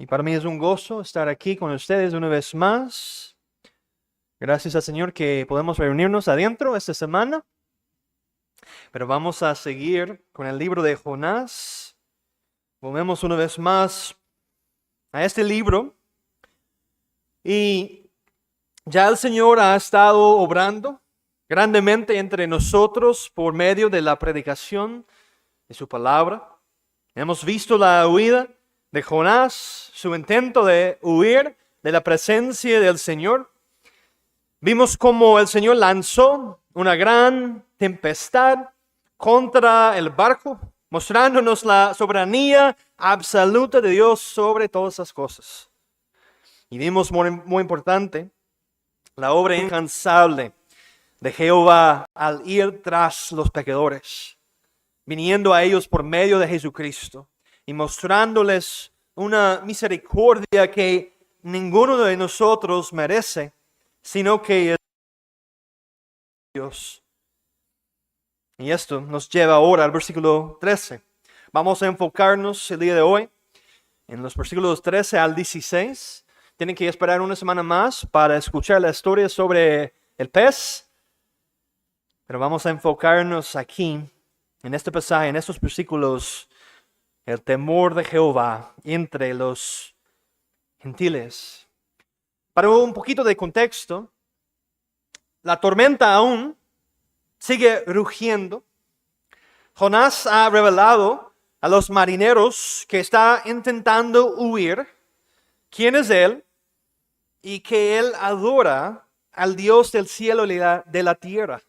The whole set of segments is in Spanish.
Y para mí es un gozo estar aquí con ustedes una vez más. Gracias al Señor que podemos reunirnos adentro esta semana. Pero vamos a seguir con el libro de Jonás. Volvemos una vez más a este libro. Y ya el Señor ha estado obrando grandemente entre nosotros por medio de la predicación de su palabra. Hemos visto la huida de Jonás, su intento de huir de la presencia del Señor. Vimos cómo el Señor lanzó una gran tempestad contra el barco, mostrándonos la soberanía absoluta de Dios sobre todas las cosas. Y vimos, muy importante, la obra incansable de Jehová al ir tras los pecadores, viniendo a ellos por medio de Jesucristo y mostrándoles una misericordia que ninguno de nosotros merece, sino que es Dios. Y esto nos lleva ahora al versículo 13. Vamos a enfocarnos el día de hoy en los versículos 13 al 16. Tienen que esperar una semana más para escuchar la historia sobre el pez. Pero vamos a enfocarnos aquí, en este pasaje, en estos versículos, el temor de Jehová entre los gentiles. Para un poquito de contexto, la tormenta aún sigue rugiendo. Jonás ha revelado a los marineros que está intentando huir quién es él y que él adora al Dios del cielo y de la tierra,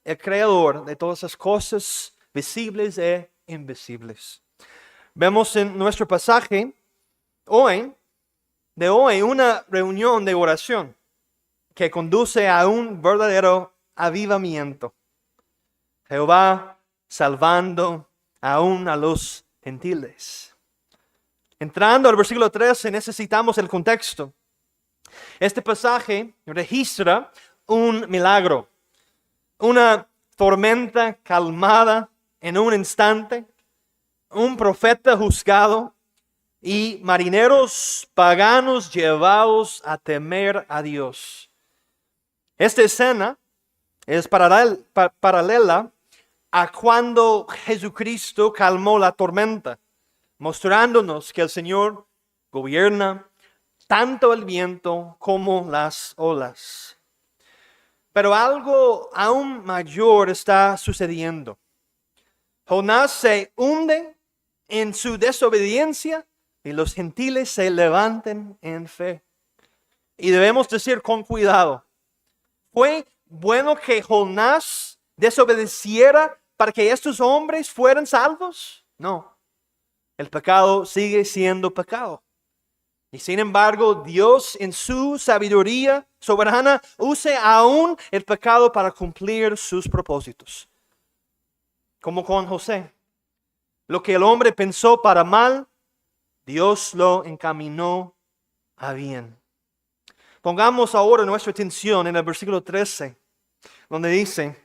el creador de todas las cosas visibles e invisibles. Vemos en nuestro pasaje de hoy una reunión de oración que conduce a un verdadero avivamiento. Jehová salvando aún a los gentiles. Entrando al versículo 13 necesitamos el contexto. Este pasaje registra un milagro, una tormenta calmada en un instante, un profeta juzgado y marineros paganos llevados a temer a Dios. Esta escena es paralela a cuando Jesucristo calmó la tormenta, mostrándonos que el Señor gobierna tanto el viento como las olas. Pero algo aún mayor está sucediendo. Jonás se hunde en su desobediencia y los gentiles se levantan en fe. Y debemos decir con cuidado, ¿fue bueno que Jonás desobedeciera para que estos hombres fueran salvos? No, el pecado sigue siendo pecado. Y sin embargo, Dios en su sabiduría soberana usa aún el pecado para cumplir sus propósitos. Como con José. Lo que el hombre pensó para mal, Dios lo encaminó a bien. Pongamos ahora nuestra atención en el versículo 13, donde dice: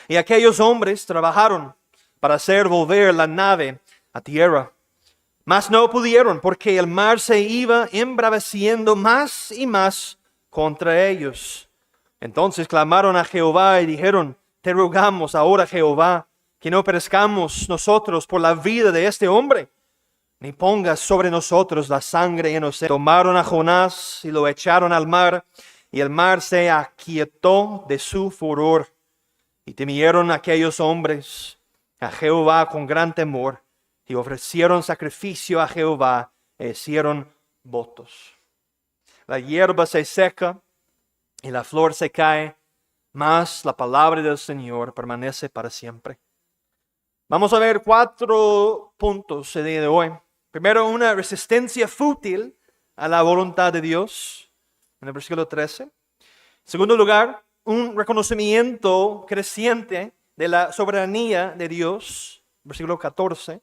y aquellos hombres trabajaron para hacer volver la nave a tierra, mas no pudieron, porque el mar se iba embraveciendo más y más contra ellos. Entonces clamaron a Jehová y dijeron: te rogamos ahora, Jehová, que no perezcamos nosotros por la vida de este hombre, ni pongas sobre nosotros la sangre inocente. Tomaron a Jonás y lo echaron al mar, y el mar se aquietó de su furor. Y temieron aquellos hombres a Jehová con gran temor, y ofrecieron sacrificio a Jehová e hicieron votos. La hierba se seca y la flor se cae, mas la palabra del Señor permanece para siempre. Vamos a ver 4 puntos el día de hoy. Primero, una resistencia fútil a la voluntad de Dios, en el versículo 13. En segundo lugar, un reconocimiento creciente de la soberanía de Dios, versículo 14. En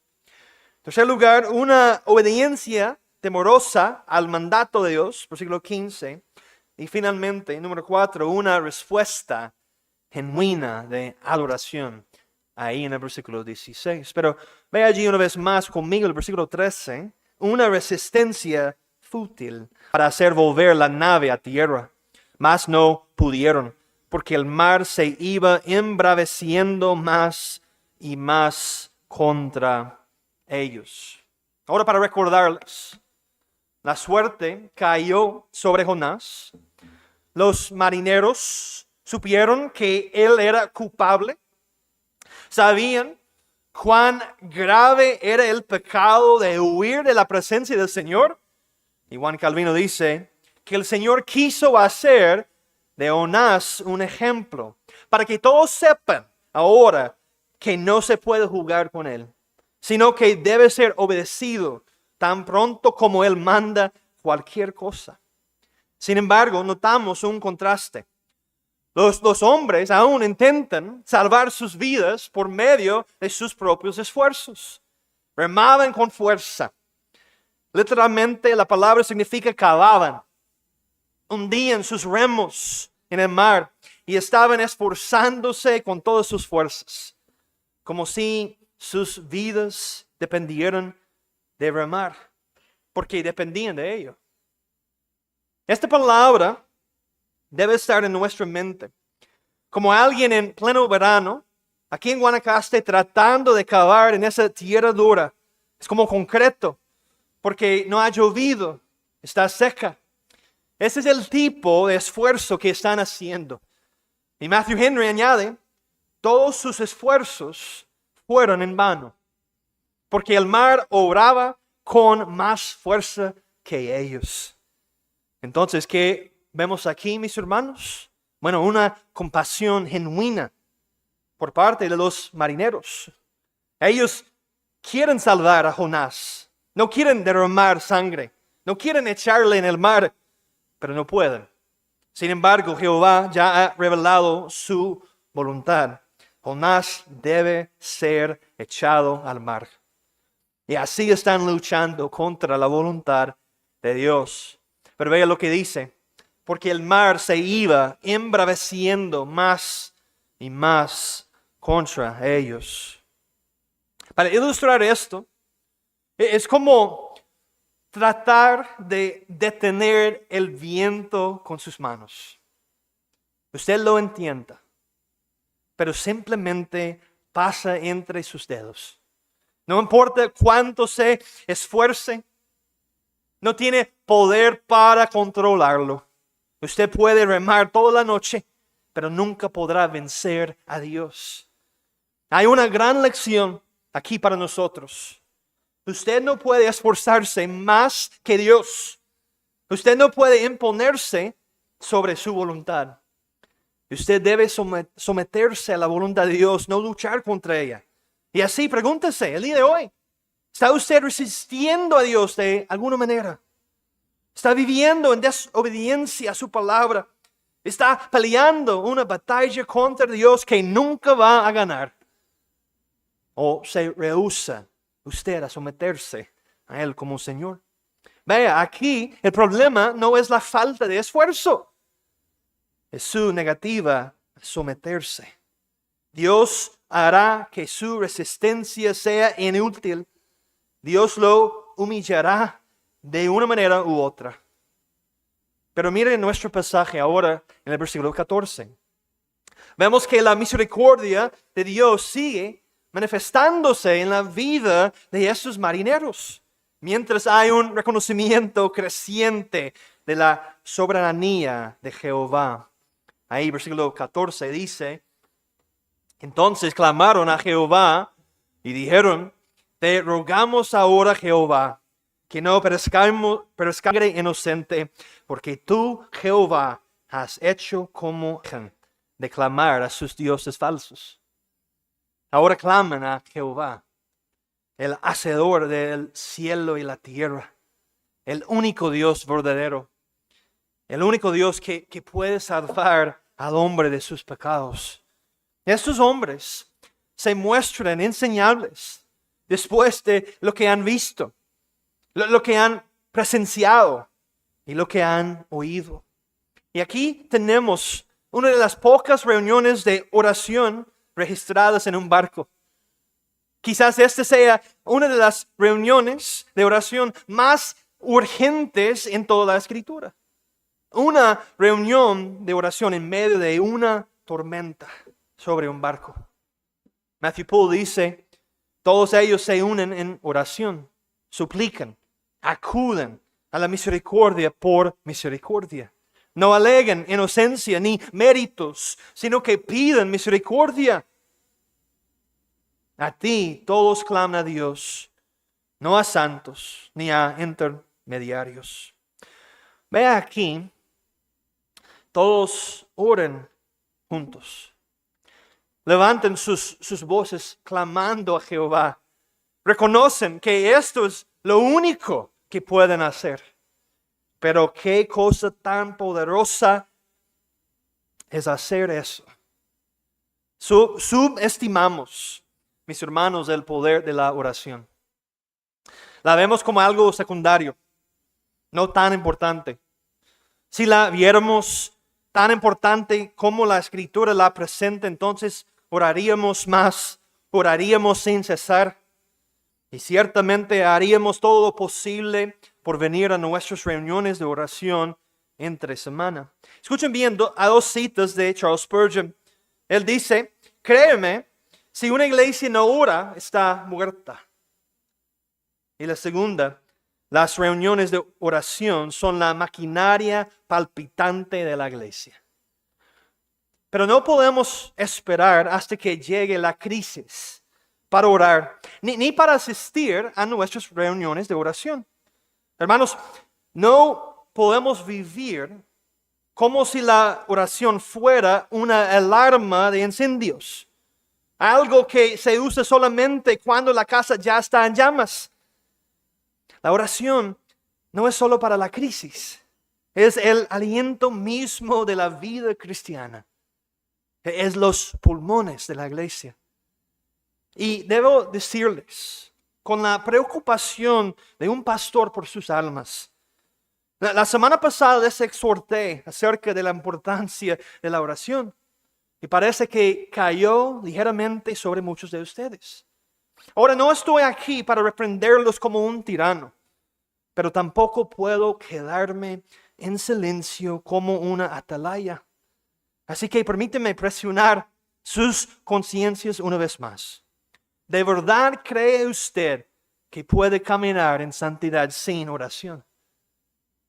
tercer lugar, una obediencia temorosa al mandato de Dios, versículo 15. Y finalmente, número 4, una respuesta genuina de adoración, ahí en el versículo 16. Pero ve allí una vez más conmigo el versículo 13, una resistencia fútil para hacer volver la nave a tierra, mas no pudieron, porque el mar se iba embraveciendo más y más contra ellos. Ahora, para recordarles, la suerte cayó sobre Jonás. Los marineros supieron que él era culpable. Sabían cuán grave era el pecado de huir de la presencia del Señor. Y Juan Calvino dice que el Señor quiso hacer de Jonás un ejemplo, para que todos sepan ahora que no se puede jugar con él, sino que debe ser obedecido tan pronto como él manda cualquier cosa. Sin embargo, notamos un contraste. Los hombres aún intentan salvar sus vidas por medio de sus propios esfuerzos. Remaban con fuerza. Literalmente la palabra significa cavaban. Hundían sus remos en el mar y estaban esforzándose con todas sus fuerzas, como si sus vidas dependieran de remar, porque dependían de ello. Esta palabra debe estar en nuestra mente. Como alguien en pleno verano, aquí en Guanacaste, tratando de cavar en esa tierra dura. Es como concreto, porque no ha llovido, está seca. Ese es el tipo de esfuerzo que están haciendo. Y Matthew Henry añade, todos sus esfuerzos fueron en vano, porque el mar obraba con más fuerza que ellos. Entonces, ¿qué vemos aquí, mis hermanos? Bueno, una compasión genuina por parte de los marineros. Ellos quieren salvar a Jonás, no quieren derramar sangre, no quieren echarle en el mar, pero no pueden. Sin embargo, Jehová ya ha revelado su voluntad. Jonás debe ser echado al mar. Y así están luchando contra la voluntad de Dios. Pero vea lo que dice. Porque el mar se iba embraveciendo más y más contra ellos. Para ilustrar esto, es como tratar de detener el viento con sus manos. Usted lo entienda, pero simplemente pasa entre sus dedos. No importa cuánto se esfuerce, no tiene poder para controlarlo. Usted puede remar toda la noche, pero nunca podrá vencer a Dios. Hay una gran lección aquí para nosotros. Usted no puede esforzarse más que Dios. Usted no puede imponerse sobre su voluntad. Usted debe someterse a la voluntad de Dios, no luchar contra ella. Y así pregúntese el día de hoy, ¿está usted resistiendo a Dios de alguna manera? ¿Está viviendo en desobediencia a su palabra? ¿Está peleando una batalla contra Dios que nunca va a ganar? ¿O se rehúsa usted a someterse a Él como Señor? Vea, aquí el problema no es la falta de esfuerzo, es su negativa a someterse. Dios hará que su resistencia sea inútil. Dios lo humillará de una manera u otra. Pero miren nuestro pasaje ahora en el versículo 14. Vemos que la misericordia de Dios sigue manifestándose en la vida de esos marineros, mientras hay un reconocimiento creciente de la soberanía de Jehová. Ahí versículo 14 dice, entonces clamaron a Jehová y dijeron, te rogamos ahora, Jehová, que no perezca inocente, porque tú, Jehová, has hecho como de clamar a sus dioses falsos. Ahora claman a Jehová, el hacedor del cielo y la tierra, el único Dios verdadero, el único Dios que puede salvar al hombre de sus pecados. Estos hombres se muestran enseñables después de lo que han visto, lo que han presenciado y lo que han oído. Y aquí tenemos una de las pocas reuniones de oración registradas en un barco. Quizás esta sea una de las reuniones de oración más urgentes en toda la Escritura. Una reunión de oración en medio de una tormenta sobre un barco. Matthew Poole dice, todos ellos se unen en oración, suplican, acuden a la misericordia por misericordia. No alegan inocencia ni méritos, sino que piden misericordia. A ti todos claman a Dios, no a santos ni a intermediarios. Vea aquí, todos oren juntos. Levanten sus voces clamando a Jehová. Reconocen que esto es lo único que pueden hacer. Pero qué cosa tan poderosa es hacer eso. Subestimamos, mis hermanos, el poder de la oración. La vemos como algo secundario, no tan importante. Si la viéramos tan importante como la Escritura la presenta, entonces oraríamos más, oraríamos sin cesar. Y ciertamente haríamos todo lo posible por venir a nuestras reuniones de oración entre semana. Escuchen bien a dos citas de Charles Spurgeon. Él dice, créeme, si una iglesia no ora, está muerta. Y la segunda, las reuniones de oración son la maquinaria palpitante de la iglesia. Pero no podemos esperar hasta que llegue la crisis para orar, ni para asistir a nuestras reuniones de oración. Hermanos, no podemos vivir como si la oración fuera una alarma de incendios. Algo que se usa solamente cuando la casa ya está en llamas. La oración no es solo para la crisis. Es el aliento mismo de la vida cristiana. Es los pulmones de la iglesia. Y debo decirles, con la preocupación de un pastor por sus almas, la semana pasada les exhorté acerca de la importancia de la oración. Y parece que cayó ligeramente sobre muchos de ustedes. Ahora no estoy aquí para reprenderlos como un tirano, pero tampoco puedo quedarme en silencio como una atalaya. Así que permíteme presionar sus conciencias una vez más. ¿De verdad cree usted que puede caminar en santidad sin oración?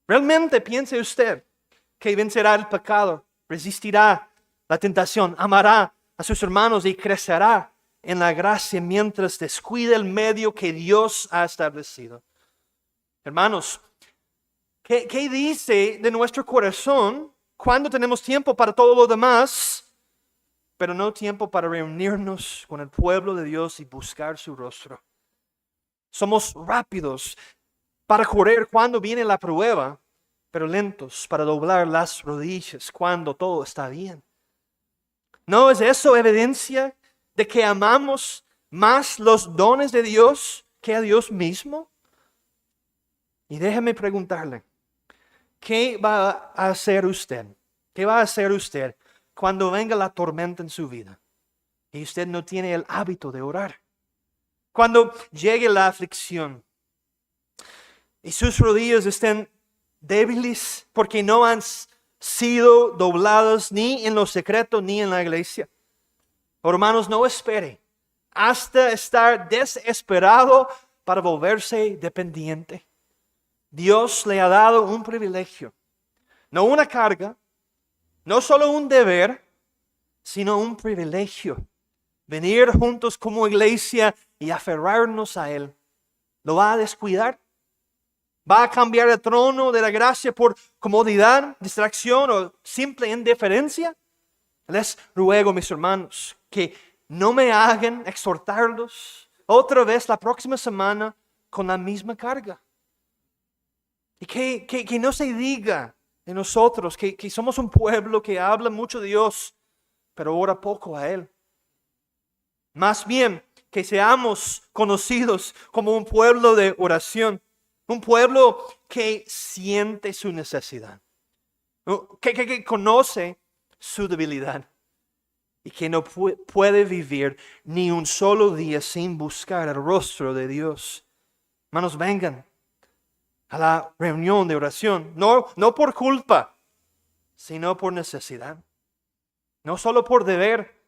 ¿Realmente piensa usted que vencerá el pecado, resistirá la tentación, amará a sus hermanos y crecerá en la gracia mientras descuida el medio que Dios ha establecido? Hermanos, ¿qué dice de nuestro corazón cuando tenemos tiempo para todo lo demás, pero no tiempo para reunirnos con el pueblo de Dios y buscar su rostro? Somos rápidos para correr cuando viene la prueba, pero lentos para doblar las rodillas cuando todo está bien. ¿No es eso evidencia de que amamos más los dones de Dios que a Dios mismo? Y déjeme preguntarle, ¿qué va a hacer usted? ¿Qué va a hacer usted cuando venga la tormenta en su vida y usted no tiene el hábito de orar? Cuando llegue la aflicción y sus rodillas estén débiles porque no han sido dobladas ni en lo secreto ni en la iglesia. Hermanos, no espere hasta estar desesperado para volverse dependiente. Dios le ha dado un privilegio, no una carga, no solo un deber, sino un privilegio. Venir juntos como iglesia y aferrarnos a Él. ¿Lo va a descuidar? ¿Va a cambiar el trono de la gracia por comodidad, distracción o simple indiferencia? Les ruego, mis hermanos, que no me hagan exhortarlos otra vez la próxima semana con la misma carga. Y que no se diga de nosotros que somos un pueblo que habla mucho de Dios, pero ora poco a Él. Más bien, que seamos conocidos como un pueblo de oración. Un pueblo que siente su necesidad. Que conoce su debilidad. y que no puede vivir ni un solo día sin buscar el rostro de Dios. Hermanos, vengan a la reunión de oración, no por culpa, sino por necesidad. No solo por deber,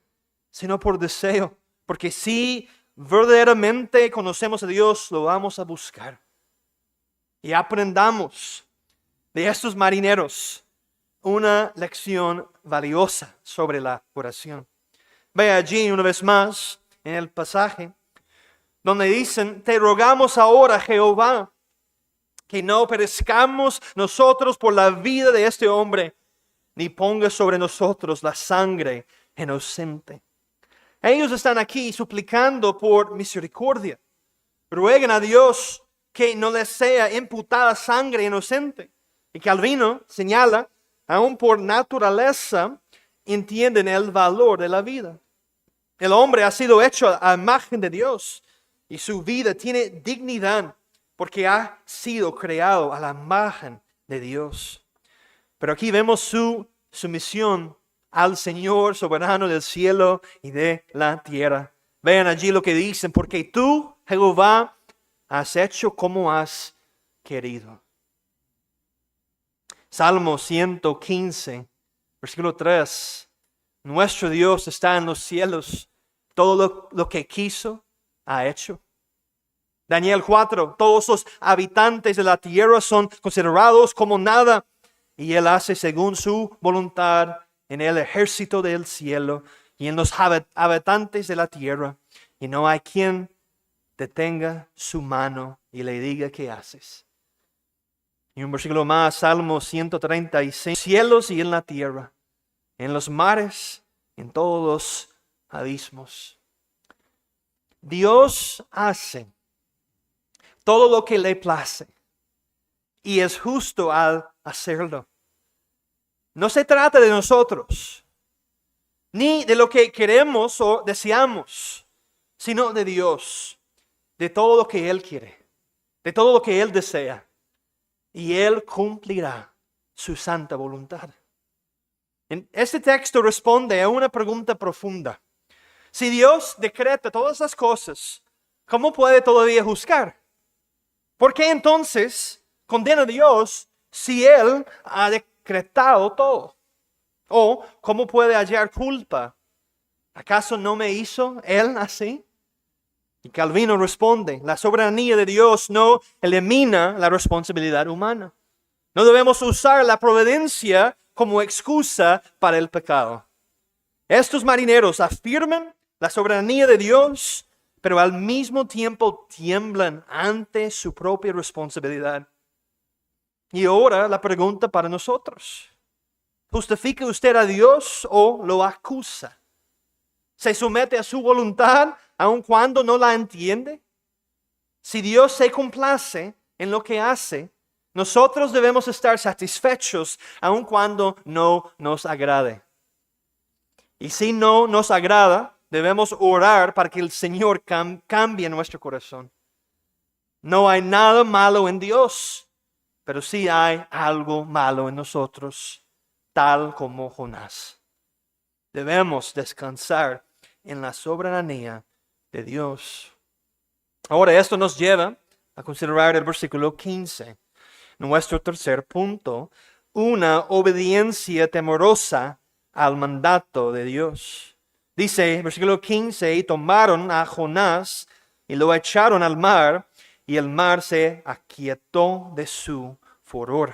sino por deseo. Porque si verdaderamente conocemos a Dios, lo vamos a buscar. Y aprendamos de estos marineros una lección valiosa sobre la oración. Ve allí una vez más en el pasaje donde dicen: te rogamos ahora, Jehová, que no perezcamos nosotros por la vida de este hombre, ni ponga sobre nosotros la sangre inocente. Ellos están aquí suplicando por misericordia. Ruegan a Dios que no les sea imputada sangre inocente. Y Calvino señala, aún por naturaleza, entienden el valor de la vida. El hombre ha sido hecho a imagen de Dios y su vida tiene dignidad porque ha sido creado a la imagen de Dios. Pero aquí vemos su sumisión al Señor soberano del cielo y de la tierra. Vean allí lo que dicen: porque tú, Jehová, has hecho como has querido. Salmo 115, versículo 3. Nuestro Dios está en los cielos. Todo lo que quiso, ha hecho. Daniel 4. Todos los habitantes de la tierra son considerados como nada, y Él hace según su voluntad en el ejército del cielo y en los habitantes de la tierra. Y no hay quien detenga su mano y le diga: ¿qué haces? Y un versículo más, Salmo 136. Cielos y en la tierra, en los mares, en todos los abismos. Dios hace todo lo que le place y es justo al hacerlo. No se trata de nosotros, ni de lo que queremos o deseamos, sino de Dios, de todo lo que Él quiere, de todo lo que Él desea. Y Él cumplirá su santa voluntad. Este texto responde a una pregunta profunda. Si Dios decreta todas las cosas, ¿cómo puede todavía juzgar? ¿Por qué entonces condena a Dios si Él ha decretado todo? ¿O cómo puede hallar culpa? ¿Acaso no me hizo Él así? Y Calvino responde: la soberanía de Dios no elimina la responsabilidad humana. No debemos usar la providencia como excusa para el pecado. Estos marineros afirman la soberanía de Dios, pero al mismo tiempo tiemblan ante su propia responsabilidad. Y ahora la pregunta para nosotros: ¿justifica usted a Dios o lo acusa? ¿Se somete a su voluntad aun cuando no la entiende? Si Dios se complace en lo que hace, nosotros debemos estar satisfechos aun cuando no nos agrade. Y si no nos agrada, debemos orar para que el Señor cambie nuestro corazón. No hay nada malo en Dios, pero sí hay algo malo en nosotros, tal como Jonás. Debemos descansar en la soberanía de Dios. Ahora esto nos lleva a considerar el versículo 15. Nuestro tercer punto: una obediencia temerosa al mandato de Dios. Dice, versículo 15: y tomaron a Jonás y lo echaron al mar, y el mar se aquietó de su furor.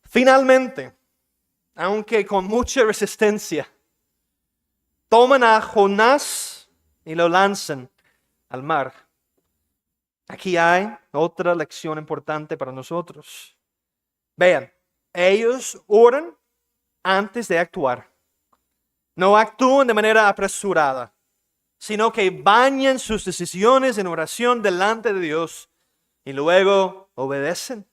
Finalmente, aunque con mucha resistencia, toman a Jonás y lo lanzan al mar. Aquí hay otra lección importante para nosotros. Vean, ellos oran antes de actuar. No actúan de manera apresurada, sino que bañan sus decisiones en oración delante de Dios y luego obedecen.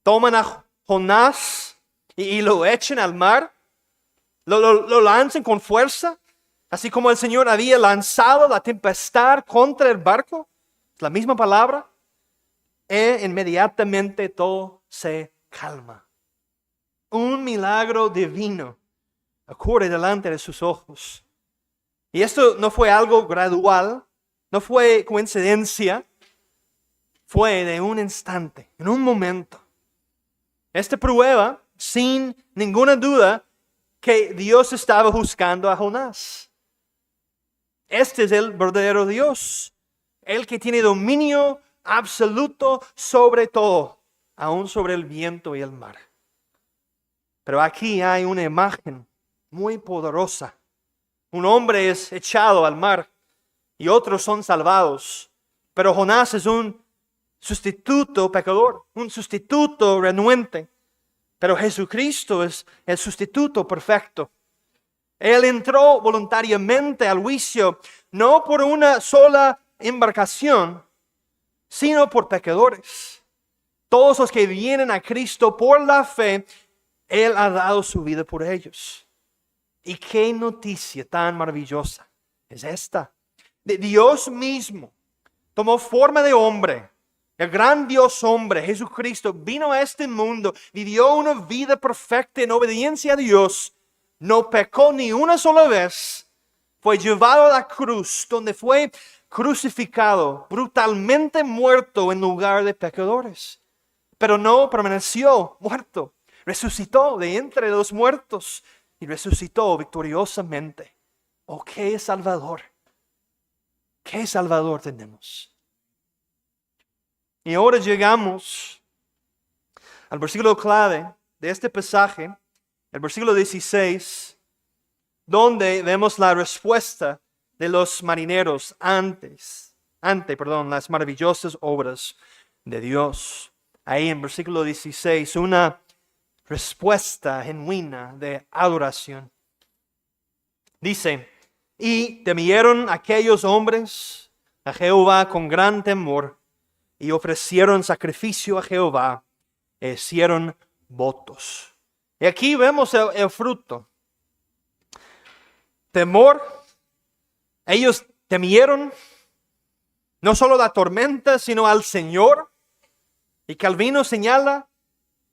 Toman a Jonás y lo echan al mar. Lo lanzan con fuerza, así como el Señor había lanzado la tempestad contra el barco. La misma palabra. E inmediatamente todo se calma. Un milagro divino ocurre delante de sus ojos. Y esto no fue algo gradual, no fue coincidencia, fue de un instante, en un momento. Esta prueba, sin ninguna duda, que Dios estaba buscando a Jonás. Este es el verdadero Dios, el que tiene dominio absoluto sobre todo, aún sobre el viento y el mar. Pero aquí hay una imagen muy poderosa. Un hombre es echado al mar y otros son salvados. Pero Jonás es un sustituto pecador, un sustituto renuente. Pero Jesucristo es el sustituto perfecto. Él entró voluntariamente al juicio, no por una sola embarcación, sino por pecadores. Todos los que vienen a Cristo por la fe, Él ha dado su vida por ellos. Y qué noticia tan maravillosa es esta. De Dios mismo tomó forma de hombre. El gran Dios hombre, Jesucristo, vino a este mundo, vivió una vida perfecta en obediencia a Dios. No pecó ni una sola vez. Fue llevado a la cruz, donde fue crucificado, brutalmente muerto en lugar de pecadores. Pero no permaneció muerto. Resucitó de entre los muertos y resucitó victoriosamente. Oh, qué Salvador. Qué Salvador tenemos. Y ahora llegamos al versículo clave de este pasaje, el versículo 16, donde vemos la respuesta de los marineros ante las maravillosas obras de Dios. Ahí en versículo 16, una respuesta genuina de adoración. Dice, y temieron aquellos hombres a Jehová con gran temor, y ofrecieron sacrificio a Jehová, e hicieron votos. Y aquí vemos el fruto. Temor. Ellos temieron no solo la tormenta, sino al Señor. Y Calvino señala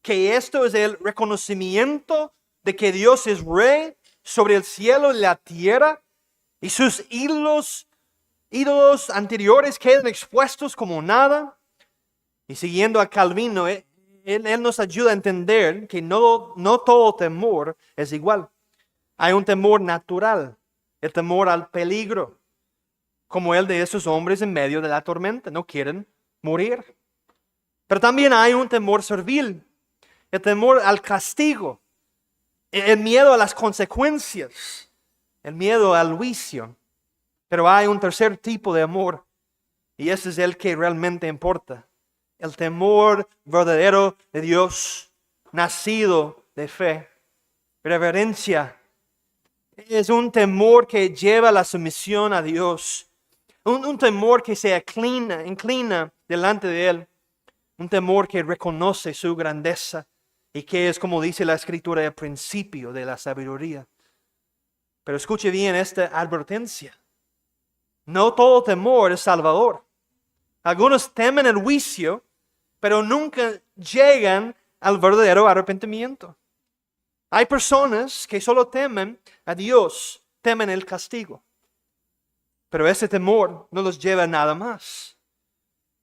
que esto es el reconocimiento de que Dios es rey sobre el cielo y la tierra, y sus ídolos anteriores quedan expuestos como nada. Y siguiendo a Calvino, él nos ayuda a entender que no todo temor es igual. Hay un temor natural, el temor al peligro, como el de esos hombres en medio de la tormenta, no quieren morir. Pero también hay un temor servil, el temor al castigo, el miedo a las consecuencias, el miedo al juicio. Pero hay un tercer tipo de amor, y ese es el que realmente importa. El temor verdadero de Dios, nacido de fe. Reverencia es un temor que lleva la sumisión a Dios. Un temor que se inclina delante de Él. Un temor que reconoce su grandeza y que es, como dice la Escritura, el principio de la sabiduría. Pero escuche bien esta advertencia. No todo temor es salvador. Algunos temen el juicio, pero nunca llegan al verdadero arrepentimiento. Hay personas que solo temen a Dios, temen el castigo. Pero ese temor no los lleva a nada más.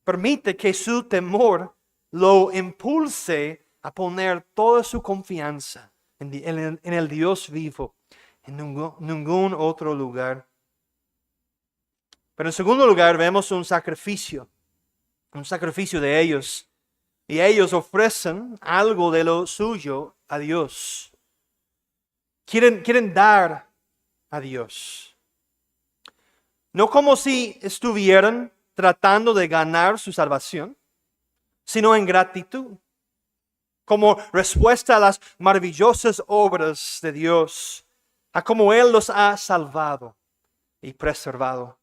Permite que su temor lo impulse a poner toda su confianza en el Dios vivo, en ningún otro lugar. Pero en segundo lugar vemos un sacrificio de ellos. Y ellos ofrecen algo de lo suyo a Dios. Quieren dar a Dios. No como si estuvieran tratando de ganar su salvación, sino en gratitud. Como respuesta a las maravillosas obras de Dios, a cómo Él los ha salvado y preservado.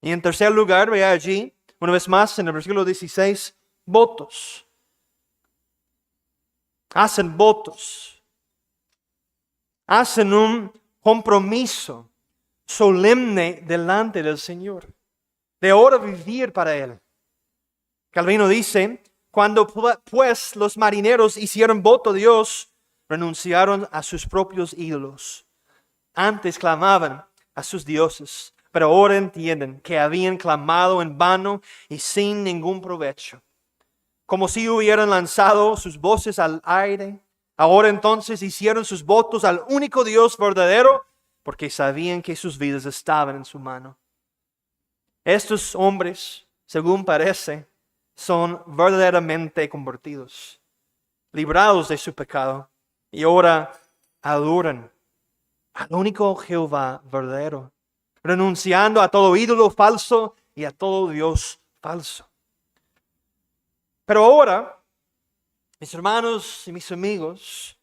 Y en tercer lugar, vea allí, una vez más en el versículo 16, votos. Hacen votos. Hacen un compromiso solemne delante del Señor, de ahora vivir para Él. Calvino dice, cuando pues los marineros hicieron voto a Dios, renunciaron a sus propios ídolos. Antes clamaban a sus dioses, pero ahora entienden que habían clamado en vano y sin ningún provecho. Como si hubieran lanzado sus voces al aire. Ahora entonces hicieron sus votos al único Dios verdadero, porque sabían que sus vidas estaban en su mano. Estos hombres, según parece, son verdaderamente convertidos, librados de su pecado, y ahora adoran al único Jehová verdadero, renunciando a todo ídolo falso y a todo Dios falso. Pero ahora, mis hermanos y mis amigos,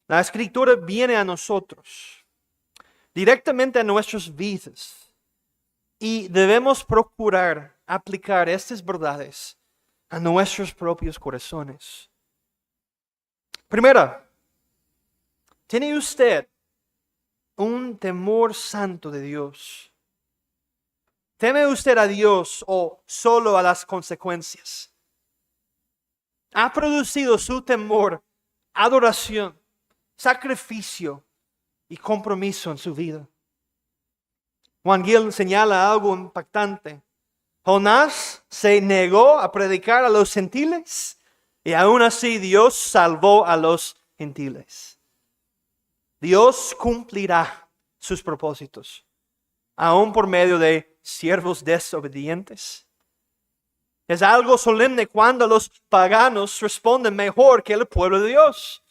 la Escritura viene a nosotros, directamente a nuestras vidas, y debemos procurar aplicar estas verdades a nuestros propios corazones. Primera, ¿tiene usted un temor santo de Dios? ¿Teme usted a Dios o solo a las consecuencias? ¿Ha producido su temor adoración, sacrificio y compromiso en su vida? Juan Gil señala algo impactante. Jonás se negó a predicar a los gentiles y aún así Dios salvó a los gentiles. Dios cumplirá sus propósitos, aún por medio de siervos desobedientes. Es algo solemne cuando los paganos responden mejor que el pueblo de Dios.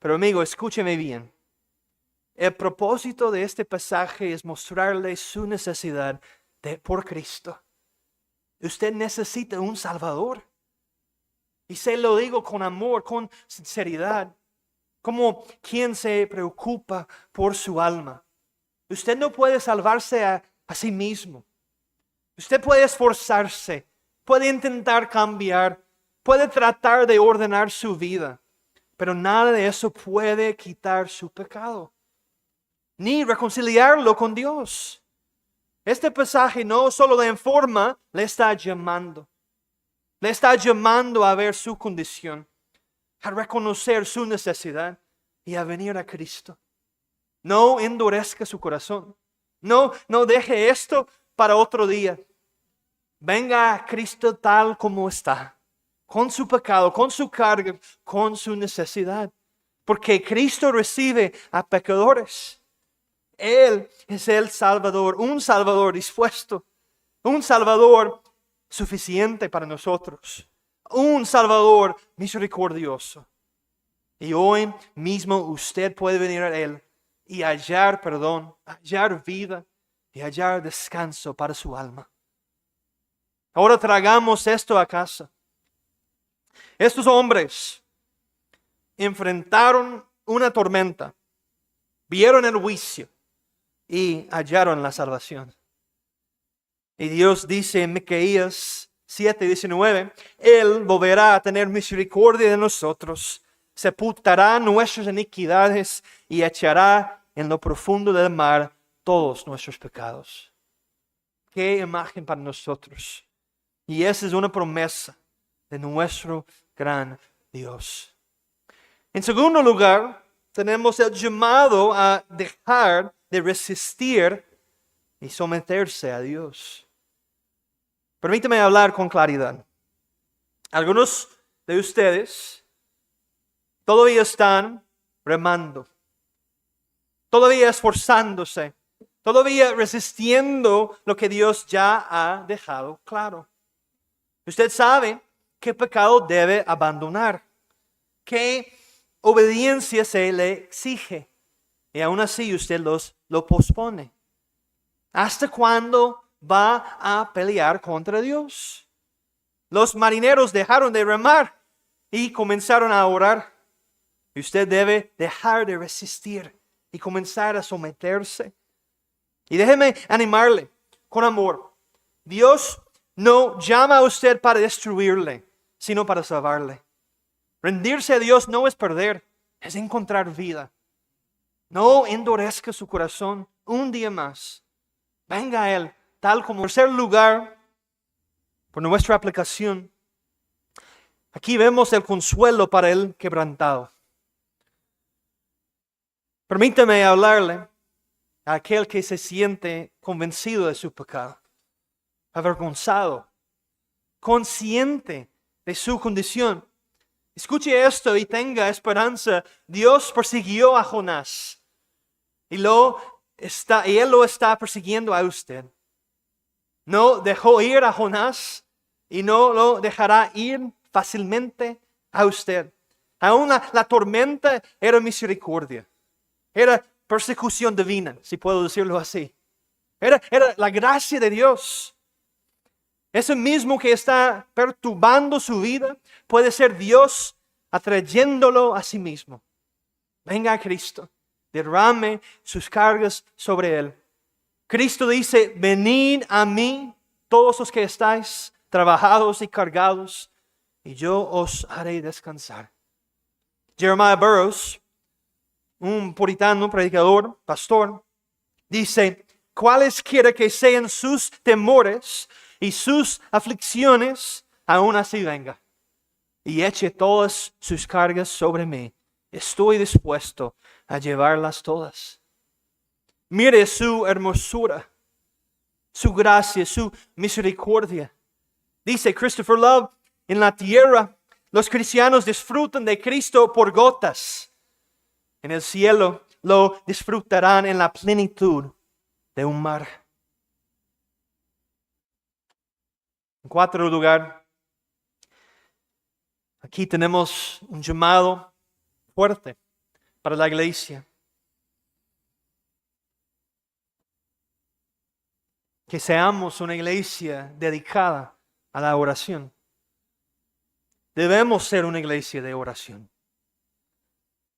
Pero amigo, escúcheme bien. El propósito de este pasaje es mostrarle su necesidad por Cristo. Usted necesita un Salvador. Y se lo digo con amor, con sinceridad, como quien se preocupa por su alma. Usted no puede salvarse a sí mismo. Usted puede esforzarse, puede intentar cambiar, puede tratar de ordenar su vida, pero nada de eso puede quitar su pecado, ni reconciliarlo con Dios. Este pasaje no solo le informa, le está llamando. Le está llamando a ver su condición, a reconocer su necesidad y a venir a Cristo. No endurezca su corazón. No deje esto para otro día. Venga a Cristo tal como está, con su pecado, con su carga, con su necesidad. Porque Cristo recibe a pecadores. Él es el Salvador, un Salvador dispuesto, un Salvador suficiente para nosotros, un Salvador misericordioso. Y hoy mismo usted puede venir a Él y hallar perdón, hallar vida y hallar descanso para su alma. Ahora tragamos esto a casa. Estos hombres enfrentaron una tormenta, vieron el juicio y hallaron la salvación. Y Dios dice en Miqueas 7:19, Él volverá a tener misericordia de nosotros, sepultará nuestras iniquidades y echará en lo profundo del mar todos nuestros pecados. Qué imagen para nosotros. Y esa es una promesa de nuestro gran Dios. En segundo lugar, tenemos el llamado a dejar de resistir y someterse a Dios. Permítame hablar con claridad. Algunos de ustedes todavía están remando, todavía esforzándose, todavía resistiendo lo que Dios ya ha dejado claro. Usted sabe qué pecado debe abandonar, qué obediencia se le exige, y aún así usted lo pospone. ¿Hasta cuándo va a pelear contra Dios? Los marineros dejaron de remar y comenzaron a orar. Usted debe dejar de resistir y comenzar a someterse. Y déjeme animarle con amor. Dios no llama a usted para destruirle, sino para salvarle. Rendirse a Dios no es perder, es encontrar vida. No endurezca su corazón un día más. Venga a Él, tal como. En tercer lugar, por nuestra aplicación, aquí vemos el consuelo para el quebrantado. Permítame hablarle a aquel que se siente convencido de su pecado, avergonzado, consciente de su condición. Escuche esto y tenga esperanza. Dios persiguió a Jonás y él lo está persiguiendo a usted. No dejó ir a Jonás y no lo dejará ir fácilmente a usted. Aún la tormenta era misericordia. Era persecución divina, si puedo decirlo así. Era la gracia de Dios. Ese mismo que está perturbando su vida puede ser Dios atrayéndolo a sí mismo. Venga a Cristo, derrame sus cargas sobre Él. Cristo dice, venid a mí todos los que estáis trabajados y cargados, y yo os haré descansar. Jeremiah Burroughs, un puritano, predicador, pastor, dice, cualesquiera que sean sus temores y sus aflicciones, aún así venga y eche todas sus cargas sobre mí. Estoy dispuesto a llevarlas todas. Mire su hermosura, su gracia, su misericordia. Dice Christopher Love, en la tierra los cristianos disfrutan de Cristo por gotas. En el cielo lo disfrutarán en la plenitud de un mar. En cuarto lugar, aquí tenemos un llamado fuerte para la iglesia. Que seamos una iglesia dedicada a la oración. Debemos ser una iglesia de oración.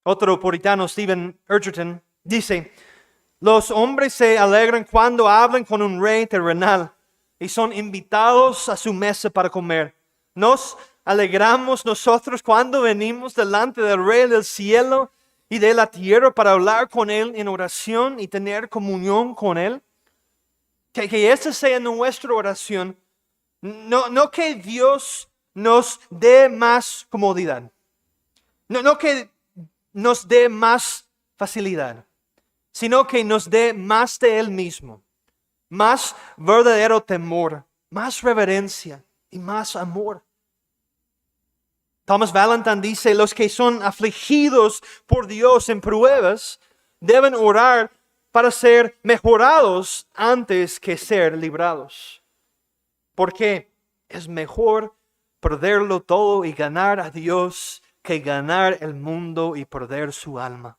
Otro puritano, Stephen Edgerton, dice, los hombres se alegran cuando hablan con un rey terrenal y son invitados a su mesa para comer. Nos alegramos nosotros cuando venimos delante del Rey del cielo y de la tierra para hablar con Él en oración y tener comunión con Él. Que esa sea nuestra oración. No que Dios nos dé más comodidad. No que nos dé más facilidad, sino que nos dé más de Él mismo. Más verdadero temor, más reverencia y más amor. Thomas Valentine dice, los que son afligidos por Dios en pruebas deben orar para ser mejorados antes que ser librados. Porque es mejor perderlo todo y ganar a Dios que ganar el mundo y perder su alma.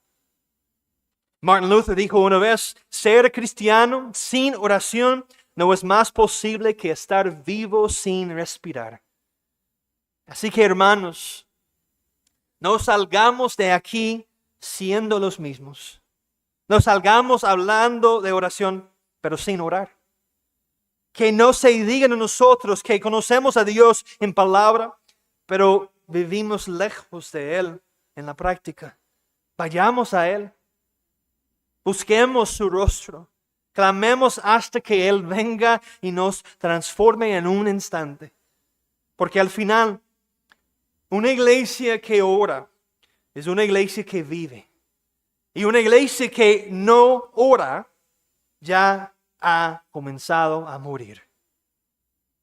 Martin Luther dijo una vez, ser cristiano sin oración no es más posible que estar vivo sin respirar. Así que hermanos, no salgamos de aquí siendo los mismos. No salgamos hablando de oración, pero sin orar. Que no se digan a nosotros que conocemos a Dios en palabra, pero vivimos lejos de Él en la práctica. Vayamos a Él. Busquemos su rostro. Clamemos hasta que Él venga y nos transforme en un instante. Porque al final, una iglesia que ora es una iglesia que vive. Y una iglesia que no ora ya ha comenzado a morir.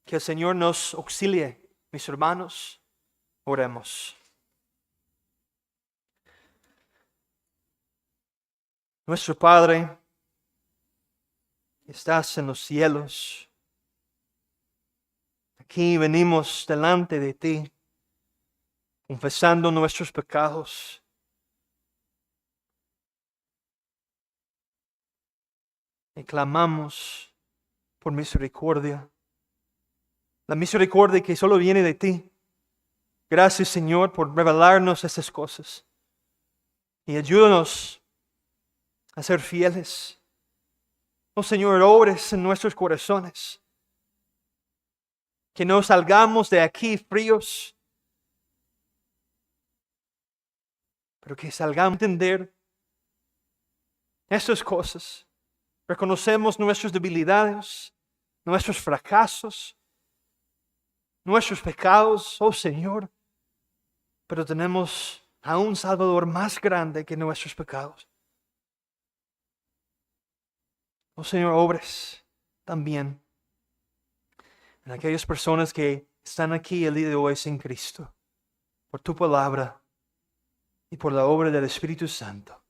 Que el Señor nos auxilie, mis hermanos. Oremos. Nuestro Padre, estás en los cielos. Aquí venimos delante de ti, confesando nuestros pecados. Y clamamos por misericordia. La misericordia que solo viene de ti. Gracias, Señor, por revelarnos esas cosas. Y ayúdanos a ser fieles. Oh, Señor, obres en nuestros corazones. Que no salgamos de aquí fríos, pero que salgamos a entender estas cosas. Reconocemos nuestras debilidades, nuestros fracasos, nuestros pecados, oh Señor, pero tenemos a un Salvador más grande que nuestros pecados. Oh Señor, obres también en aquellas personas que están aquí el día de hoy sin Cristo, por tu palabra y por la obra del Espíritu Santo.